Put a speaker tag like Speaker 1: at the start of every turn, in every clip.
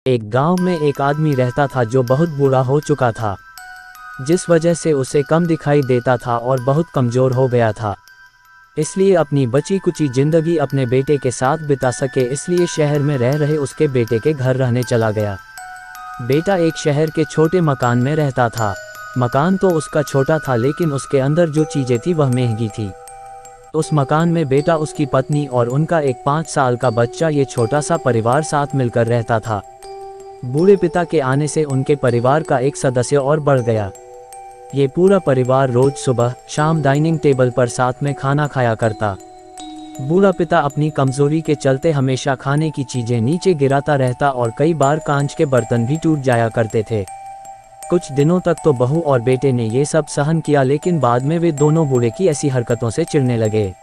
Speaker 1: एक गांव में एक आदमी रहता था जो बहुत बूढ़ा हो चुका था, जिस वजह से उसे कम दिखाई देता था और बहुत कमज़ोर हो गया था। इसलिए अपनी बची कुची जिंदगी अपने बेटे के साथ बिता सके, इसलिए शहर में रह रहे उसके बेटे के घर रहने चला गया। बेटा एक शहर के छोटे मकान में रहता था। मकान तो उसका छोटा था, लेकिन उसके अंदर जो चीज़ें थी वह महंगी थी। उस मकान में बेटा, उसकी पत्नी और उनका एक 5 साल का बच्चा, ये छोटा सा परिवार साथ मिलकर रहता था। बूढ़े पिता के आने से उनके परिवार का एक सदस्य और बढ़ गया। ये पूरा परिवार रोज सुबह शाम डाइनिंग टेबल पर साथ में खाना खाया करता। बूढ़ा पिता अपनी कमजोरी के चलते हमेशा खाने की चीजें नीचे गिराता रहता और कई बार कांच के बर्तन भी टूट जाया करते थे। कुछ दिनों तक तो बहू और बेटे ने ये सब सहन किया, लेकिन बाद में वे दोनों बूढ़े की ऐसी हरकतों से चिढ़ने लगे।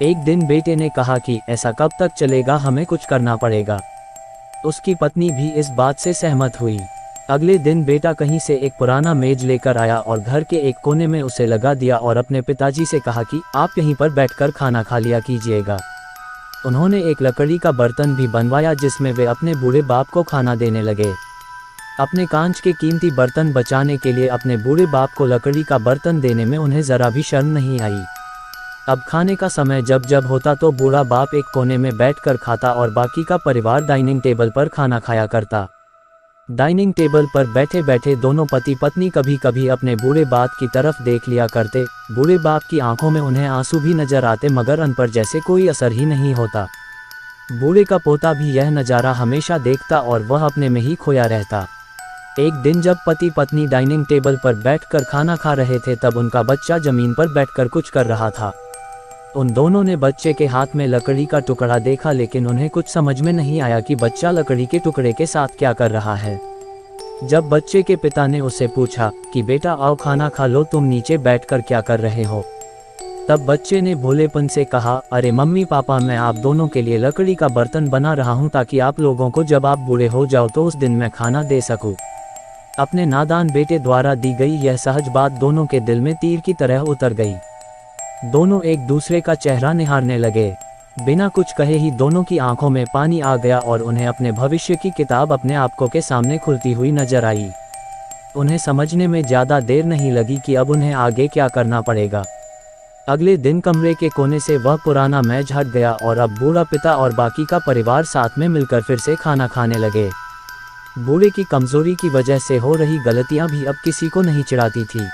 Speaker 1: एक दिन बेटे ने कहा कि ऐसा कब तक चलेगा, हमें कुछ करना पड़ेगा। उसकी पत्नी भी इस बात से सहमत हुई। अगले दिन बेटा कहीं से एक पुराना मेज लेकर आया और घर के एक कोने में उसे लगा दिया और अपने पिताजी से कहा कि आप यहीं पर बैठकर खाना खा लिया कीजिएगा। उन्होंने एक लकड़ी का बर्तन भी बनवाया जिसमें वे अपने बूढ़े बाप को खाना देने लगे। अपने कांच के कीमती बर्तन बचाने के लिए अपने बूढ़े बाप को लकड़ी का बर्तन देने में उन्हें जरा भी शर्म नहीं आई। अब खाने का समय जब जब होता तो बूढ़ा बाप एक कोने में बैठकर खाता और बाकी का परिवार डाइनिंग टेबल पर खाना खाया करता। डाइनिंग टेबल पर बैठे बैठे दोनों पति पत्नी कभी कभी अपने बूढ़े बाप की तरफ देख लिया करते। बूढ़े बाप की आंखों में उन्हें आंसू भी नजर आते, मगर उन पर जैसे कोई असर ही नहीं होता। बूढ़े का पोता भी यह नज़ारा हमेशा देखता और वह अपने में ही खोया रहता। एक दिन जब पति पत्नी डाइनिंग टेबल पर बैठकर खाना खा रहे थे, तब उनका बच्चा जमीन पर बैठकर कुछ कर रहा था। उन दोनों ने बच्चे के हाथ में लकड़ी का टुकड़ा देखा, लेकिन उन्हें कुछ समझ में नहीं आया कि बच्चा लकड़ी के टुकड़े के साथ क्या कर रहा है। जब बच्चे के पिता ने उससे पूछा कि बेटा आओ खाना खा लो, तुम नीचे बैठकर क्या कर रहे हो, तब बच्चे ने भोलेपन से कहा, अरे मम्मी पापा, मैं आप दोनों के लिए लकड़ी का बर्तन बना रहा हूँ ताकि आप लोगों को जब आप बूढ़े हो जाओ तो उस दिन मैं खाना दे सकूँ। अपने नादान बेटे द्वारा दी गई यह सहज बात दोनों के दिल में तीर की तरह उतर गई। दोनों एक दूसरे का चेहरा निहारने लगे। बिना कुछ कहे ही दोनों की आंखों में पानी आ गया और उन्हें अपने भविष्य की किताब अपने आंखों के सामने खुलती हुई नजर आई। उन्हें समझने में ज़्यादा देर नहीं लगी कि अब उन्हें आगे क्या करना पड़ेगा। अगले दिन कमरे के कोने से वह पुराना मेज हट गया और अब बूढ़ा पिता और बाकी का परिवार साथ में मिलकर फिर से खाना खाने लगे। बूढ़े की कमजोरी की वजह से हो रही गलतियां भी अब किसी को नहीं चिढ़ाती थी।